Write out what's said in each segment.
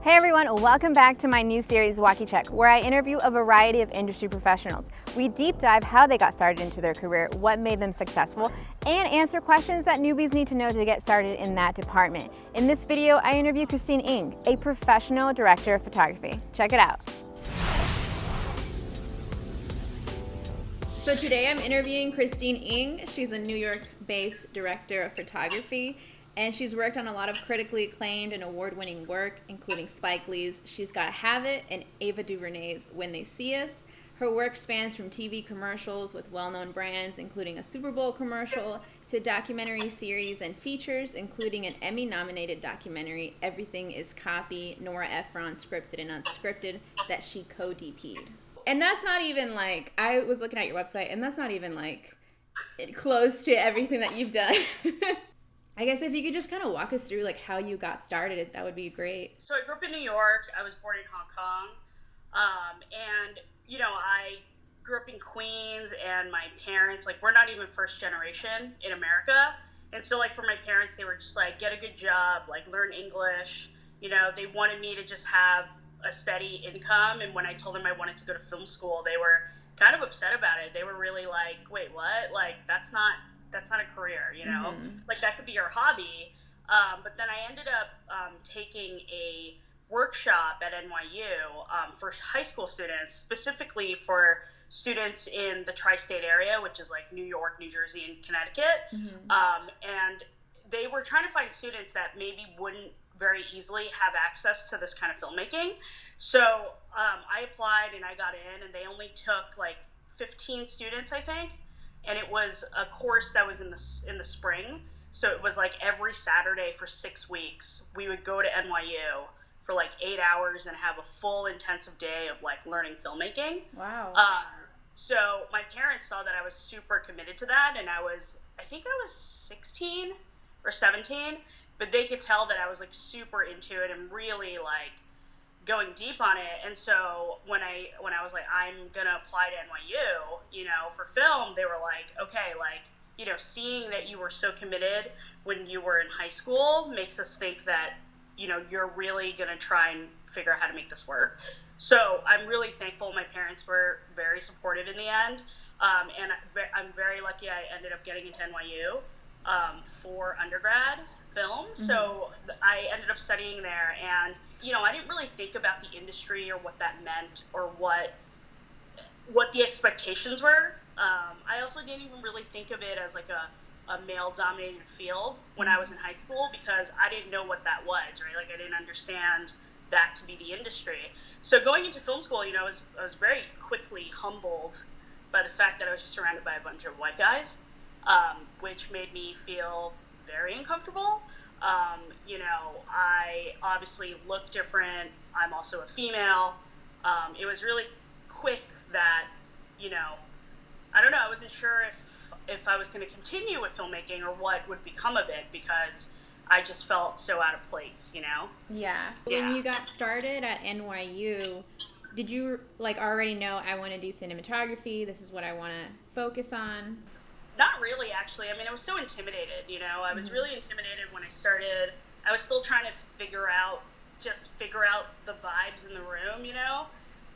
Hey everyone, welcome back to my new series, Walkie Check, where I interview a variety of industry professionals. We deep dive how they got started into their career, what made them successful, and answer questions that newbies need to know to get started in that department. In this video, I interview Christine Ng, a professional director of photography. Check it out. So today I'm interviewing Christine Ng. She's a New York-based director of photography, and she's worked on a lot of critically acclaimed and award-winning work, including Spike Lee's She's Gotta Have It and Ava DuVernay's When They See Us. Her work spans from TV commercials with well-known brands, including a Super Bowl commercial, to documentary series and features, including an Emmy-nominated documentary, Everything is Copy, Nora Ephron Scripted and Unscripted, that she co-DP'd. And that's not even like, I was looking at your website, and that's not even like close to everything that you've done. I guess if you could just kind of walk us through like how you got started, that would be great. So I grew up in New York. I was born in Hong Kong. And, you know, I grew up in Queens, and my parents, like, we're not even first generation in America. And so, like, for my parents, they were just like, get a good job, like, learn English. You know, they wanted me to just have a steady income. And when I told them I wanted to go to film school, they were kind of upset about it. They were really like, wait, what? Like, that's not a career, you know? Like, that could be your hobby. But then I ended up taking a workshop at NYU for high school students, specifically for students in the tri-state area, which is like New York, New Jersey, and Connecticut. And they were trying to find students that maybe wouldn't very easily have access to this kind of filmmaking. So I applied and I got in, and they only took like 15 students, I think. And it was a course that was in the spring. So it was like every Saturday for 6 weeks, we would go to NYU for like 8 hours and have a full intensive day of like learning filmmaking. Wow. So my parents saw that I was super committed to that, and I think I was 16 or 17, but they could tell that I was like super into it and really like going deep on it. And so when I was like, I'm gonna apply to NYU, you know, for film, they were like, okay, like, you know, seeing that you were so committed when you were in high school makes us think that, you know, you're really gonna try and figure out how to make this work. So I'm really thankful. My parents were very supportive in the end. And I'm very lucky I ended up getting into NYU for undergrad film. So I ended up studying there, and you know, I didn't really think about the industry or what that meant or what the expectations were. I also didn't even really think of it as like a male-dominated field when I was in high school, because I didn't know what that was, right? Like, I didn't understand that to be the industry. So going into film school, you know, I was very quickly humbled by the fact that I was just surrounded by a bunch of white guys, which made me feel very uncomfortable. You know, I obviously look different. I'm also a female. It was really quick that, you know, I don't know, I wasn't sure if I was going to continue with filmmaking or what would become of it, because I just felt so out of place, you know? Yeah. When you got started at NYU, did you like already know, I want to do cinematography, this is what I want to focus on? Not really, actually. I mean, I was so intimidated, you know? I was really intimidated when I started. I was still trying to figure out the vibes in the room, you know?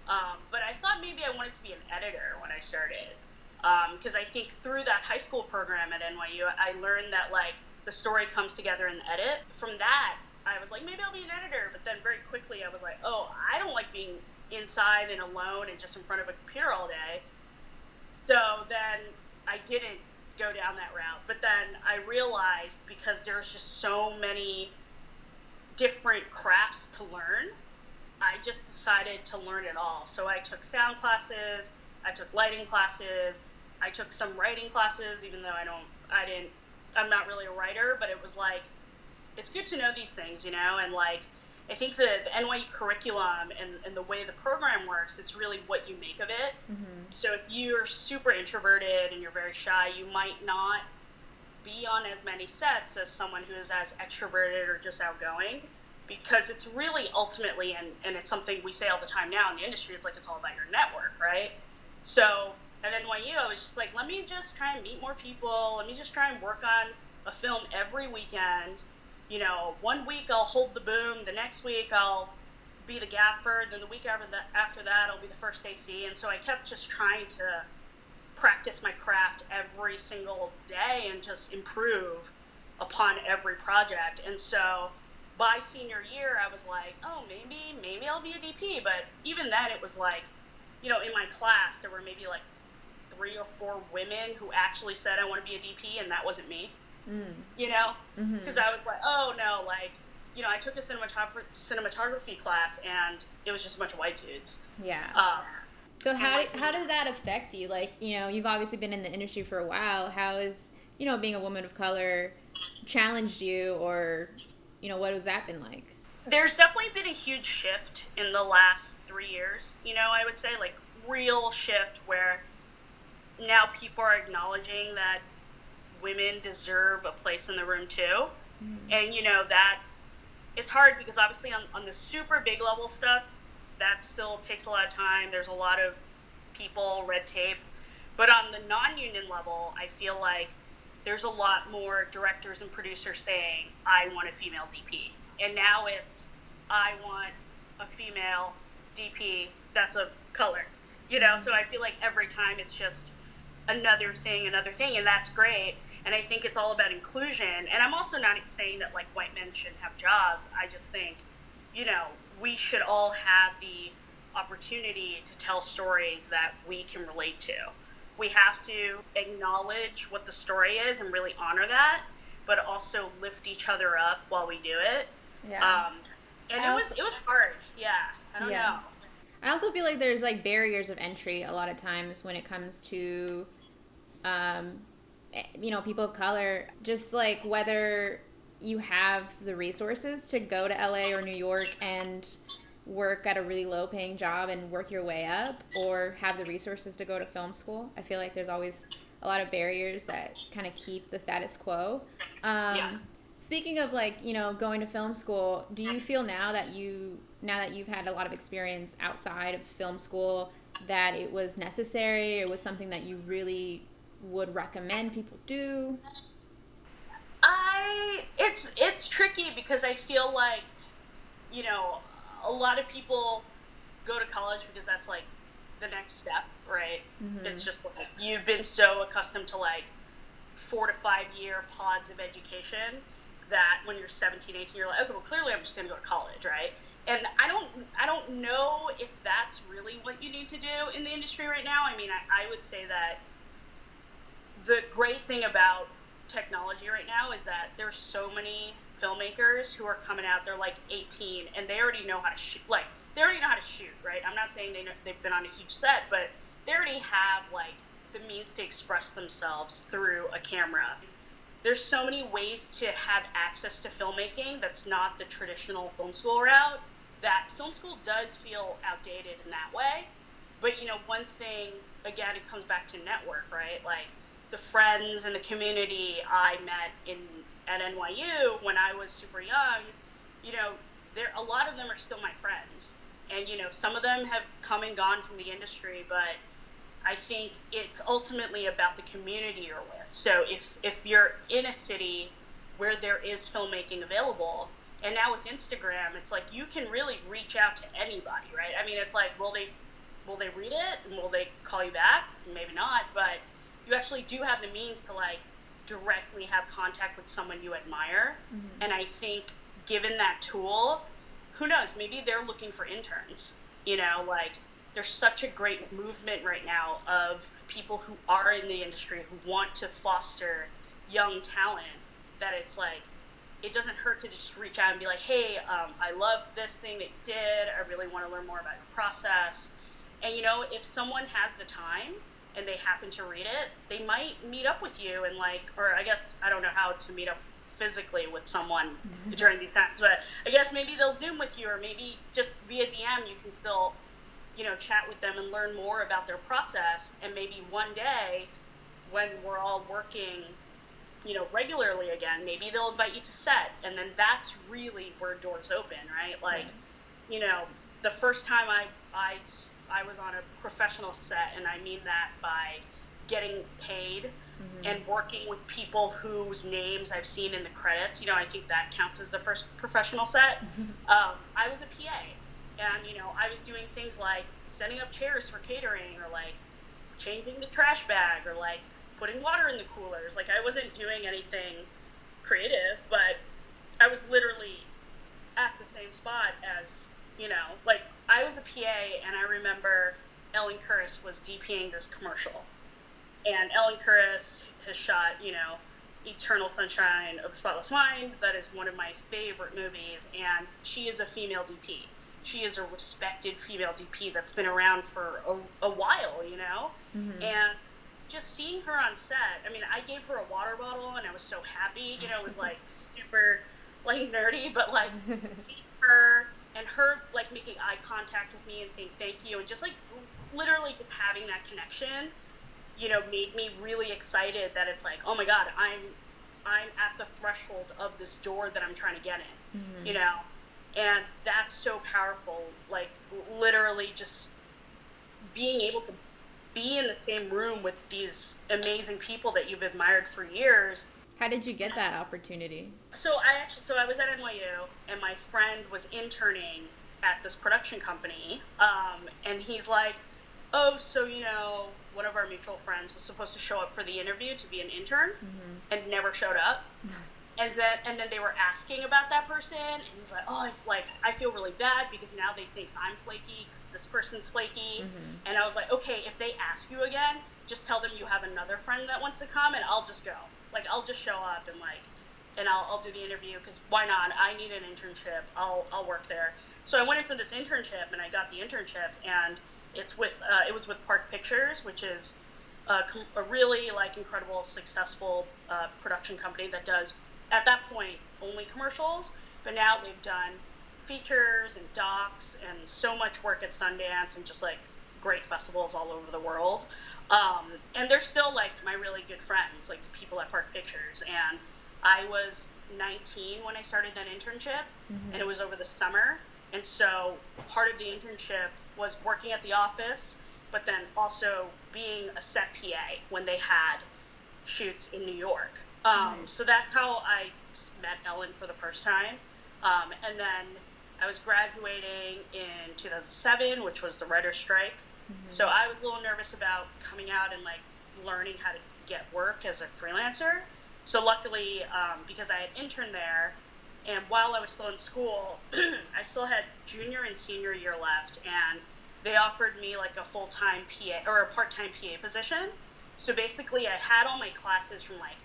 But I thought maybe I wanted to be an editor when I started. Because I think through that high school program at NYU, I learned that, like, the story comes together in the edit. From that, I was like, maybe I'll be an editor. But then very quickly, I was like, oh, I don't like being inside and alone and just in front of a computer all day. So then I didn't go down that route. But then I realized, because there's just so many different crafts to learn, I just decided to learn it all. So I took sound classes, I took lighting classes, I took some writing classes, even though I'm not really a writer, but it was like, it's good to know these things, you know? And like, I think the NYU curriculum and the way the program works, it's really what you make of it. So if you're super introverted and you're very shy, you might not be on as many sets as someone who is as extroverted or just outgoing, because it's really ultimately, and it's something we say all the time now in the industry, it's like, it's all about your network, right? So at NYU, I was just like, let me just try and meet more people. Let me just try and work on a film every weekend. You know, one week I'll hold the boom. The next week I'll be the gaffer. Then the week after that, I'll be the first AC. And so I kept just trying to practice my craft every single day and just improve upon every project. And so by senior year, I was like, oh, maybe I'll be a DP. But even then, it was like, in my class, there were maybe like 3 or 4 women who actually said I want to be a DP, and that wasn't me. Because I was like, oh no, like, I took a cinematography class, and it was just a bunch of white dudes. Yeah. So how does that affect you? Like, you've obviously been in the industry for a while. How is, being a woman of color challenged you, or, what has that been like? There's definitely been a huge shift in the last 3 years. I would say, like, real shift where now people are acknowledging that women deserve a place in the room too. And that it's hard because obviously on the super big level stuff, that still takes a lot of time. There's a lot of people, red tape. But on the non-union level, I feel like there's a lot more directors and producers saying, I want a female DP. And now it's, I want a female DP that's of color. So I feel like every time it's just another thing, and that's great. And I think it's all about inclusion. And I'm also not saying that, like, white men shouldn't have jobs. I just think, we should all have the opportunity to tell stories that we can relate to. We have to acknowledge what the story is and really honor that, but also lift each other up while we do it. Yeah. And it was hard. Yeah. I don't know. I also feel like there's, like, barriers of entry a lot of times when it comes to people of color, just like whether you have the resources to go to LA or New York and work at a really low paying job and work your way up, or have the resources to go to film school. I feel like there's always a lot of barriers that kind of keep the status quo. Speaking of, like, going to film school, do you feel now that you've had a lot of experience outside of film school that it was necessary, or was something that you really would recommend people do? It's tricky because I feel like, a lot of people go to college because that's, like, the next step, right? It's just like you've been so accustomed to, like, 4 to 5 year pods of education that when you're 17, 18, you're like, okay, well, clearly I'm just going to go to college, right? And I don't know if that's really what you need to do in the industry right now. I mean, I would say that the great thing about technology right now is that there's so many filmmakers who are coming out. They're like 18 and they already know how to shoot. Like, they already know how to shoot, right? I'm not saying they've been on a huge set, but they already have, like, the means to express themselves through a camera. There's so many ways to have access to filmmaking that's not the traditional film school route, that film school does feel outdated in that way. But, one thing, again, it comes back to network, right? Like, the friends and the community I met at NYU when I was super young, a lot of them are still my friends. And, some of them have come and gone from the industry, but I think it's ultimately about the community you're with. So if you're in a city where there is filmmaking available, and now with Instagram, it's like you can really reach out to anybody, right? I mean, it's like, will they read it and will they call you back? Maybe not, but you actually do have the means to, like, directly have contact with someone you admire. And I think given that tool, who knows, maybe they're looking for interns, like, there's such a great movement right now of people who are in the industry who want to foster young talent, that it's like, it doesn't hurt to just reach out and be like, hey, I love this thing that you did. I really want to learn more about your process. And, if someone has the time and they happen to read it, they might meet up with you and, like, or I guess, I don't know how to meet up physically with someone during these times, but I guess maybe they'll Zoom with you, or maybe just via DM you can still, chat with them and learn more about their process. And maybe one day when we're all working, regularly again, maybe they'll invite you to set, and then that's really where doors open, right? Like, the first time I was on a professional set, and I mean that by getting paid and working with people whose names I've seen in the credits. I think that counts as the first professional set. I was a PA, And, I was doing things like setting up chairs for catering, or like changing the trash bag, or like putting water in the coolers. Like, I wasn't doing anything creative, but I was literally at the same spot as, like, I was a PA, and I remember Ellen Curtis was DPing this commercial. And Ellen Curtis has shot, Eternal Sunshine of the Spotless Mind. That is one of my favorite movies, and she is a female DP. She is a respected female DP that's been around for a while, Mm-hmm. And just seeing her on set, I mean, I gave her a water bottle, and I was so happy, it was like super, like, nerdy, but like seeing her and her like making eye contact with me and saying thank you, and just like literally just having that connection, made me really excited that it's like, oh my God, I'm at the threshold of this door that I'm trying to get in, Mm-hmm. and that's so powerful. Like, literally just being able to be in the same room with these amazing people that you've admired for years. How did you get that opportunity? So I was at NYU, and my friend was interning at this production company, and he's like, oh, so, one of our mutual friends was supposed to show up for the interview to be an intern, Mm-hmm. and never showed up. And then they were asking about that person, and he's like, oh, I feel really bad because now they think I'm flaky because this person's flaky. Mm-hmm. And I was like, okay, if they ask you again, just tell them you have another friend that wants to come, and I'll just go. Like, I'll just show up, and I'll do the interview, because why not? I need an internship. I'll work there. So I went in for this internship, and I got the internship, and it was with Park Pictures, which is a really, like, incredible, successful production company that does, at that point, only commercials, but now they've done features and docs and so much work at Sundance and just, like, great festivals all over the world. And they're still, like, my really good friends, like the people at Park Pictures. And I was 19 when I started that internship, Mm-hmm. and it was over the summer. And so part of the internship was working at the office, but then also being a set PA when they had shoots in New York. Nice. So that's how I met Ellen for the first time. And then I was graduating in 2007, which was the writer's strike. Mm-hmm. So I was a little nervous about coming out and, like, learning how to get work as a freelancer. So luckily, because I had interned there, and while I was still in school, I still had junior and senior year left, and they offered me, like, a full-time PA or a part-time PA position. So basically, I had all my classes from, like,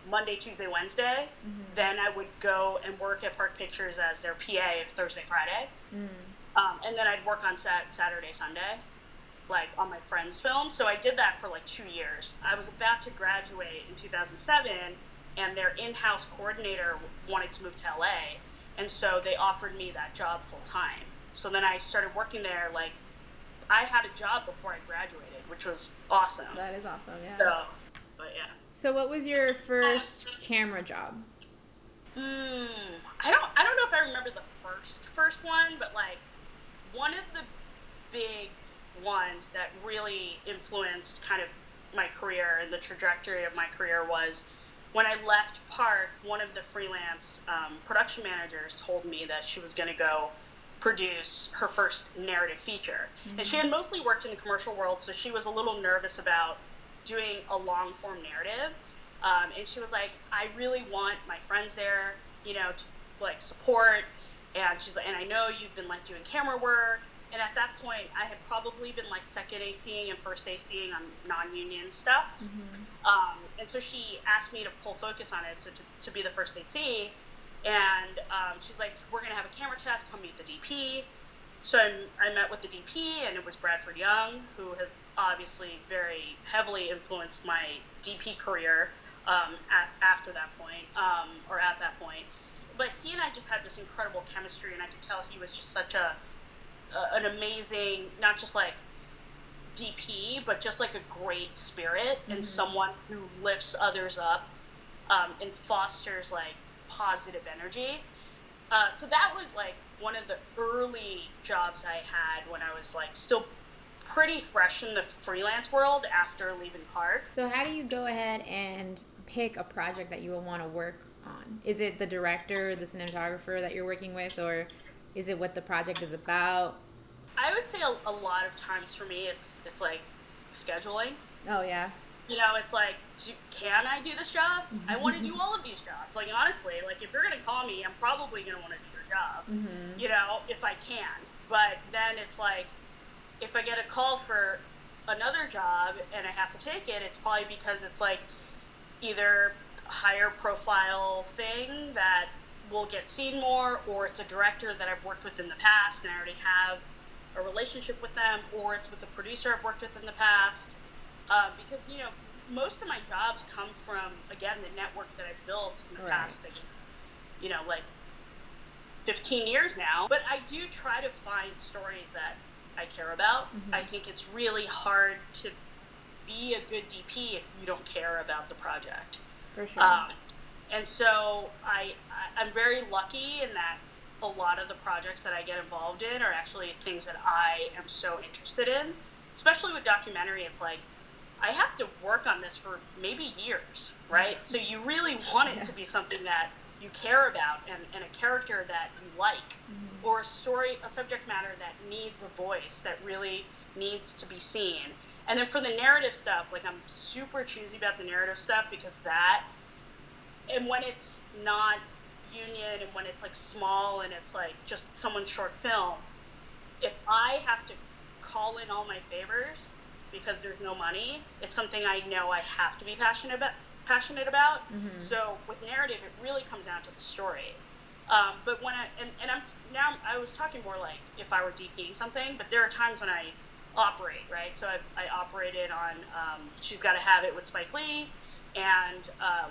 Monday, Tuesday, Wednesday. Mm-hmm. Then I would go and work at Park Pictures as their PA Thursday, Friday. Mm. And then I'd work on set Saturday, Sunday, like, on my friends' films. So I did that for like 2 years. I was about to graduate in 2007, and their in-house coordinator wanted to move to LA. And so they offered me that job full time. So then I started working there. Like, I had a job before I graduated, which was awesome. That is awesome, yeah. But yeah. So what was your first camera job? I don't know if I remember the first one, but, like, one of the big ones that really influenced kind of my career and the trajectory of my career was when I left Park. One of the freelance production managers told me that she was going to go produce her first narrative feature. Mm-hmm. And she had mostly worked in the commercial world, so she was a little nervous about doing a long form narrative. And she was like, I really want my friends there, to, like, support. And she's like, and I know you've been, like, doing camera work. And at that point, I had probably been, like, second ACing and first ACing on non-union stuff. Mm-hmm. And so she asked me to pull focus on it, so to be the first AC. And she's like, we're going to have a camera test, come meet the DP. So I met with the DP, and it was Bradford Young, who had obviously very heavily influenced my DP career after that point, or at that point. But he and I just had this incredible chemistry, and I could tell he was just such an amazing, not just, like, DP, but just, like, a great spirit, mm-hmm. and someone who lifts others up and fosters, like, positive energy. So that was, like, one of the early jobs I had when I was, like, still pretty fresh in the freelance world after leaving Park. So how do you go ahead and pick a project that you will want to work on? Is it the director, the cinematographer that you're working with, or Is it what the project is about? I would say a lot of times for me, it's like scheduling. Oh yeah. You know, it's like, can I do this job? I want to do all of these jobs. Like, honestly, like, if you're going to call me, I'm probably going to want to do your job, Mm-hmm. you know, if I can. But then it's like, if I get a call for another job and I have to take it, it's probably because it's like either a higher profile thing that will get seen more, or it's a director that I've worked with in the past and I already have a relationship with them, or it's with a producer I've worked with in the past. Because, you know, most of my jobs come from, again, the network that I've built in the past, I guess, you know, like 15 years now. But I do try to find stories that I care about. Mm-hmm. I think it's really hard to be a good DP if you don't care about the project. For sure. And so I'm very lucky in that a lot of the projects that I get involved in are actually things that I am so interested in. Especially with documentary, it's like, I have to work on this for maybe years, right? So you really want it to be something that you care about, and a character that you like, or a story, a subject matter that needs a voice, that really needs to be seen. And then for the narrative stuff, like, I'm super choosy about the narrative stuff, because that, and when it's not union, and when it's like small and it's like just someone's short film, if I have to call in all my favors because there's no money, it's something I know I have to be passionate about. Mm-hmm. So with narrative, it really comes down to the story. But when I was talking more like if I were DPing something, but there are times when I operate, right? So I operated on She's Gotta Have It with Spike Lee, and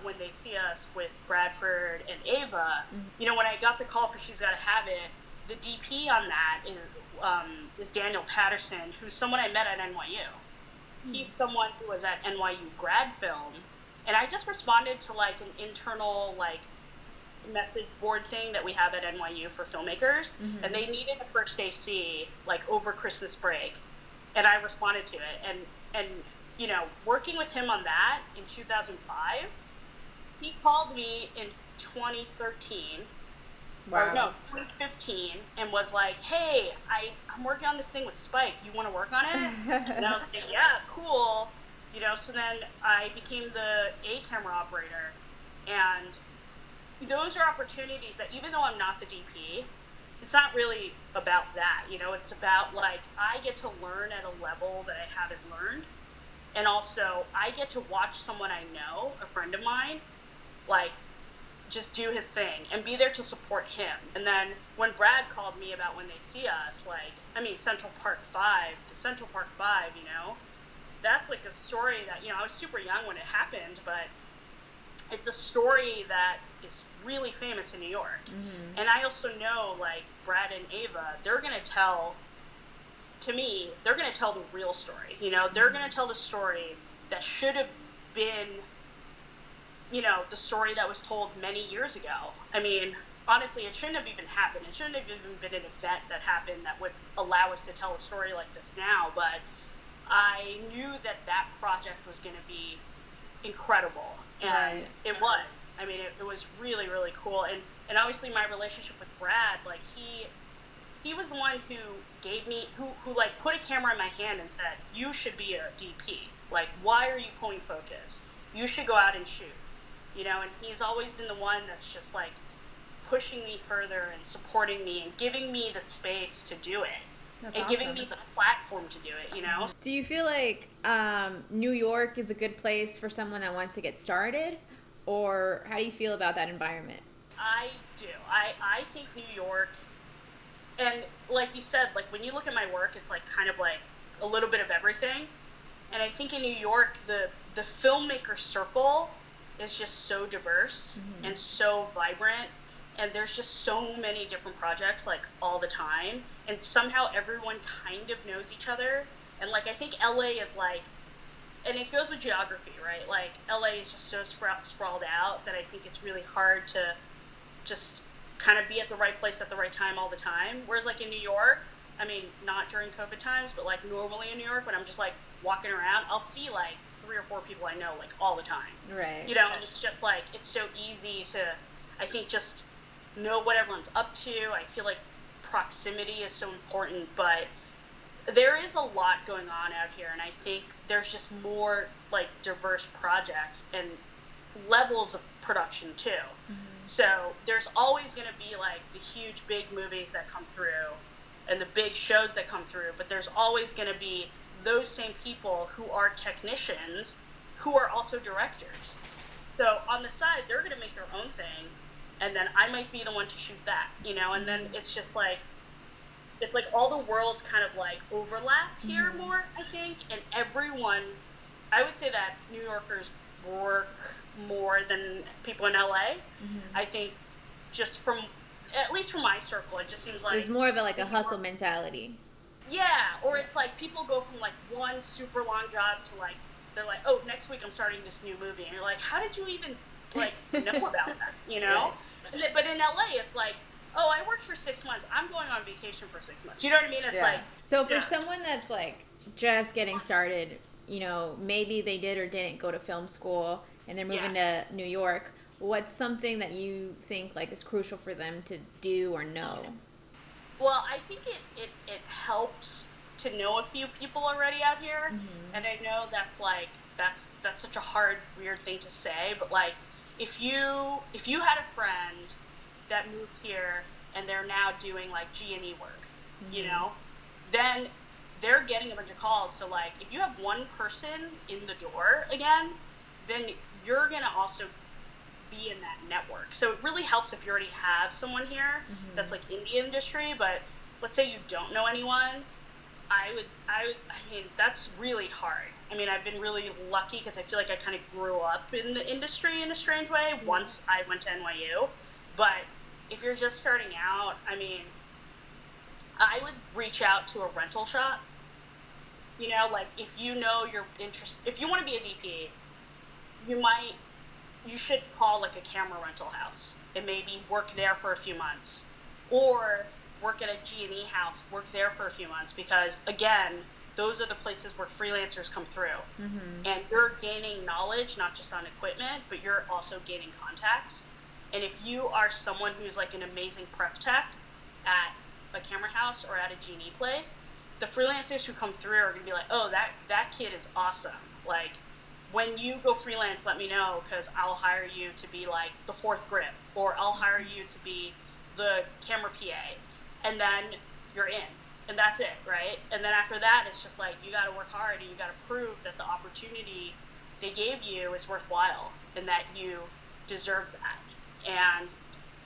When They See Us with Bradford and Ava. Mm-hmm. You know, when I got the call for She's Gotta Have It, the DP on that is Daniel Patterson, who's someone I met at NYU. Mm-hmm. He's someone who was at NYU grad film, and I just responded to like an internal like message board thing that we have at NYU for filmmakers, Mm-hmm. and they needed a first AC like over Christmas break, and I responded to it, and you know, working with him on that in 2005, he called me in 2013. Wow. Or no, 2015, and was like, hey, I'm working on this thing with Spike. You want to work on it? And I was like, yeah, cool. You know, so then I became the A camera operator. And those are opportunities that, even though I'm not the DP, it's not really about that. You know, it's about, like, I get to learn at a level that I haven't learned. And also, I get to watch someone I know, a friend of mine, like, just do his thing and be there to support him. And then when Brad called me about When They See Us, like, I mean, Central Park 5, the Central Park 5, you know, that's like a story that, you know, I was super young when it happened, but it's a story that is really famous in New York. Mm-hmm. And I also know, like, Brad and Ava, they're going to tell, to me, they're going to tell the real story. You know, they're going to tell the story that should have been, you know, the story that was told many years ago. I mean, honestly, it shouldn't have even happened. It shouldn't have even been an event that happened that would allow us to tell a story like this now. But I knew that that project was going to be incredible. And it was. I mean, it was really, really cool. And obviously my relationship with Brad, like, he was the one who gave me, who like put a camera in my hand and said, you should be a DP. Like, why are you pulling focus? You should go out and shoot. You know, and he's always been the one that's just like pushing me further and supporting me and giving me the space to do it. That's and awesome. Giving me the platform to do it, you know? Do you feel like New York is a good place for someone that wants to get started? Or how do you feel about that environment? I do. I think New York, and like you said, like when you look at my work, it's like kind of like a little bit of everything. And I think in New York, the filmmaker circle is just so diverse and so vibrant, and there's just so many different projects like all the time, and somehow everyone kind of knows each other. And like I think LA is like, and it goes with geography, right? Like LA is just so sprawled out that I think it's really hard to just kind of be at the right place at the right time all the time. Whereas like in New York, I mean, not during COVID times, but like normally in New York, when I'm just like walking around, I'll see like 3 or 4 people I know like all the time. Right. You know, and it's just like, it's so easy to, I think, just know what everyone's up to. I feel like proximity is so important, but there is a lot going on out here, and I think there's just more like diverse projects and levels of production too. Mm-hmm. So there's always going to be like the huge big movies that come through and the big shows that come through, but there's always going to be those same people who are technicians who are also directors. So on the side, they're going to make their own thing, and then I might be the one to shoot that, you know, and then it's just like, it's like all the worlds kind of like overlap here mm-hmm. more, I think, and everyone, I would say that New Yorkers work more than people in LA. Mm-hmm. I think just from, at least from my circle, it just seems like there's more of a hustle mentality. Yeah, or it's like people go from like one super long job to like, they're like, oh, next week I'm starting this new movie, and you're like, how did you even like know about that, you know? Right. But in LA, it's like, oh, I worked for 6 months, I'm going on vacation for 6 months. You know what I mean? It's like, so for someone that's like just getting started, you know, maybe they did or didn't go to film school and they're moving to New York, what's something that you think like is crucial for them to do or know? Well, I think it helps to know a few people already out here, mm-hmm. and I know that's like that's such a hard, weird thing to say, but like if you had a friend that moved here and they're now doing like G&E work, mm-hmm. you know, then they're getting a bunch of calls. So like if you have one person in the door again, then you're gonna also be in that network. So it really helps if you already have someone here mm-hmm. that's like in the industry, but let's say you don't know anyone, I mean, that's really hard. I mean, I've been really lucky because I feel like I kind of grew up in the industry in a strange way mm-hmm. once I went to NYU. But if you're just starting out, I mean, I would reach out to a rental shop. You know, like if you know you're interested, if you want to be a DP, you should call like a camera rental house and maybe work there for a few months, or work at a G&E house, work there for a few months, because again, those are the places where freelancers come through mm-hmm. and you're gaining knowledge, not just on equipment, but you're also gaining contacts. And if you are someone who's like an amazing prep tech at a camera house or at a G&E place, the freelancers who come through are going to be like, oh, that kid is awesome. Like, when you go freelance, let me know, because I'll hire you to be like the fourth grip, or I'll hire you to be the camera PA, and then you're in, and that's it, right? And then after that, it's just like, you got to work hard, and you got to prove that the opportunity they gave you is worthwhile, and that you deserve that. And,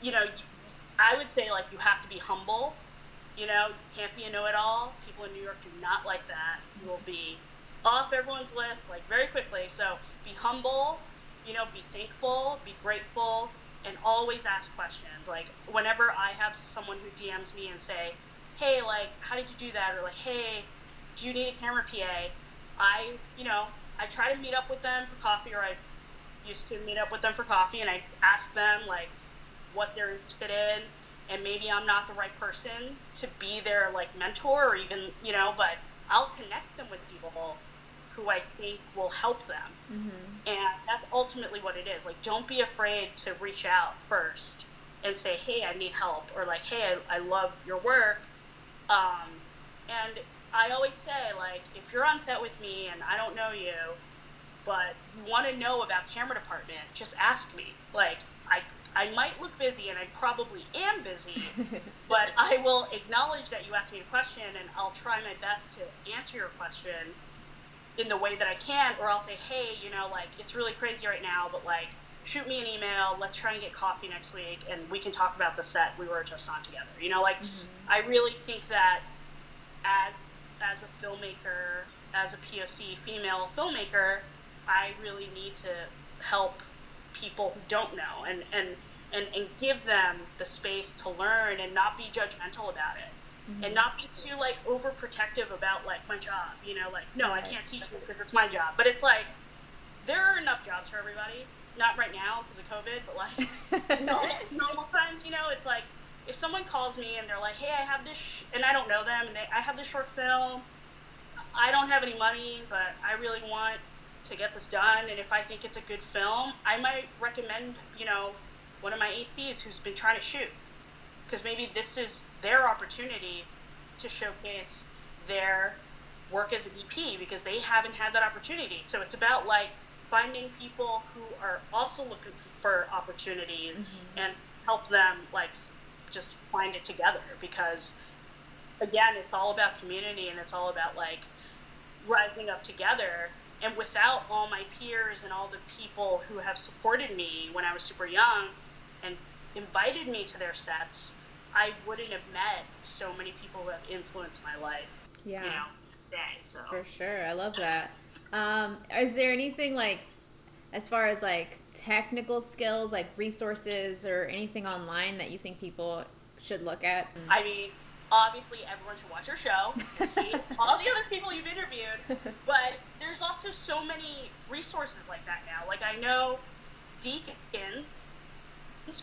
you know, I would say, like, you have to be humble, you know, you can't be a know-it-all. People in New York do not like that. You will be off everyone's list like very quickly. So be humble, you know, be thankful, be grateful, and always ask questions. Like whenever I have someone who DMs me and say, hey, like, how did you do that? Or like, hey, do you need a camera PA? I try to meet up with them for coffee, or I used to meet up with them for coffee, and I ask them like what they're interested in, and maybe I'm not the right person to be their like mentor, or even, you know, but I'll connect them with people who I think will help them. Mm-hmm. And that's ultimately what it is. Like, don't be afraid to reach out first and say, hey, I need help, or like, hey, I love your work. And I always say, like, if you're on set with me and I don't know you, but you want to know about camera department, just ask me. Like, I might look busy, and I probably am busy, but I will acknowledge that you asked me a question, and I'll try my best to answer your question in the way that I can, or I'll say, hey, you know, like, it's really crazy right now, but like, shoot me an email, let's try and get coffee next week, and we can talk about the set we were just on together. You know, like, mm-hmm. I really think that as a filmmaker, as a POC female filmmaker, I really need to help people who don't know, and give them the space to learn and not be judgmental about it. Mm-hmm. And not be too like overprotective about like my job, you know, like, no, right. I can't teach you because it's my job. But it's like, there are enough jobs for everybody. Not right now because of COVID, but like normal times, you know, it's like, if someone calls me and they're like, hey, I have this, and I don't know them, and I have this short film, I don't have any money, but I really want to get this done, and if I think it's a good film, I might recommend, you know, one of my ACs who's been trying to shoot. because maybe this is their opportunity to showcase their work as an EP, because they haven't had that opportunity. So it's about like finding people who are also looking for opportunities and help them like just find it together, because again, it's all about community, and it's all about like rising up together. And without all my peers and all the people who have supported me when I was super young and invited me to their sets, I wouldn't have met so many people who have influenced my life. Yeah. You know, today. So For sure. I love that. Is there anything like, as far as like technical skills, like resources or anything online that you think people should look at? I mean, obviously everyone should watch your show and see all the other people you've interviewed, but there's also so many resources like that now. Like I know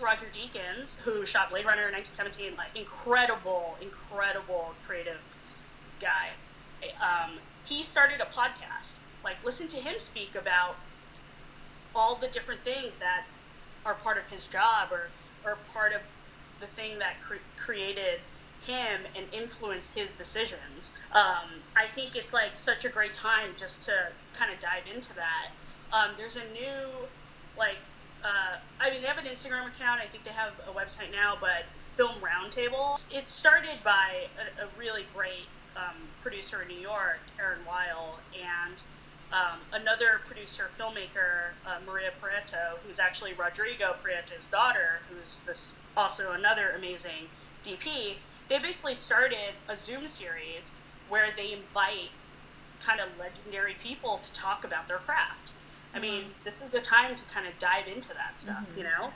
Roger Deakins, who shot Blade Runner in 1917, like incredible creative guy. He started a podcast. Like, listen to him speak about all the different things that are part of his job or part of the thing that created him and influenced his decisions. I think it's like such a great time just to kind of dive into that. There's a new, like, I mean, they have an Instagram account. I think they have a website now, but Film Roundtable. It started by a really great producer in New York, Aaron Weil, and another producer, filmmaker, Maria Prieto, who's actually Rodrigo Prieto's daughter, who's this also another amazing DP. They basically started a Zoom series where they invite kind of legendary people to talk about their craft. I mean, this is the time to kind of dive into that stuff, you know?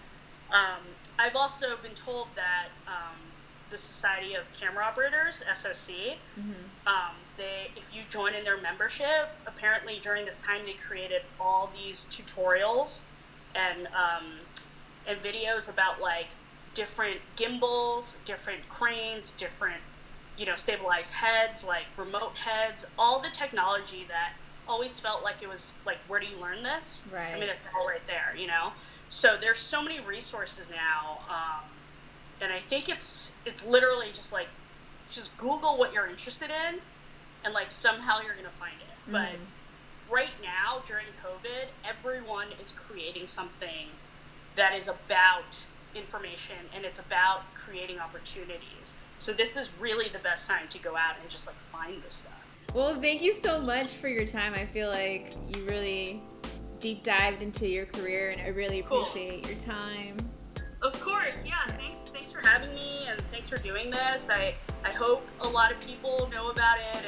I've also been told that the Society of Camera Operators, SOC, if you join in their membership, apparently during this time they created all these tutorials and videos about like different gimbals, different cranes, different, you know, stabilized heads, like remote heads, all the technology that always felt like it was like, where do you learn this? Right. I mean, it's all right there, you know? So there's so many resources now. And I think it's literally just like, just Google what you're interested in and like somehow you're going to find it. But right now during COVID, everyone is creating something that is about information and it's about creating opportunities. So this is really the best time to go out and just like find this stuff. Well, thank you so much for your time. I feel like you really deep dived into your career, and I really appreciate your time. Of course, yeah. Thanks for having me, and thanks for doing this. I hope a lot of people know about it,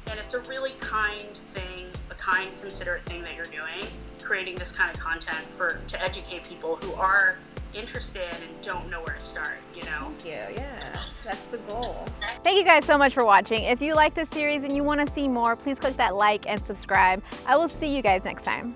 and it's a really kind thing, a kind, considerate thing that you're doing, creating this kind of content to educate people who are interested and don't know where to start, you know? Thank you, yeah, that's the goal. Thank you guys so much for watching. If you like this series and you want to see more, please click that like and subscribe. I will see you guys next time.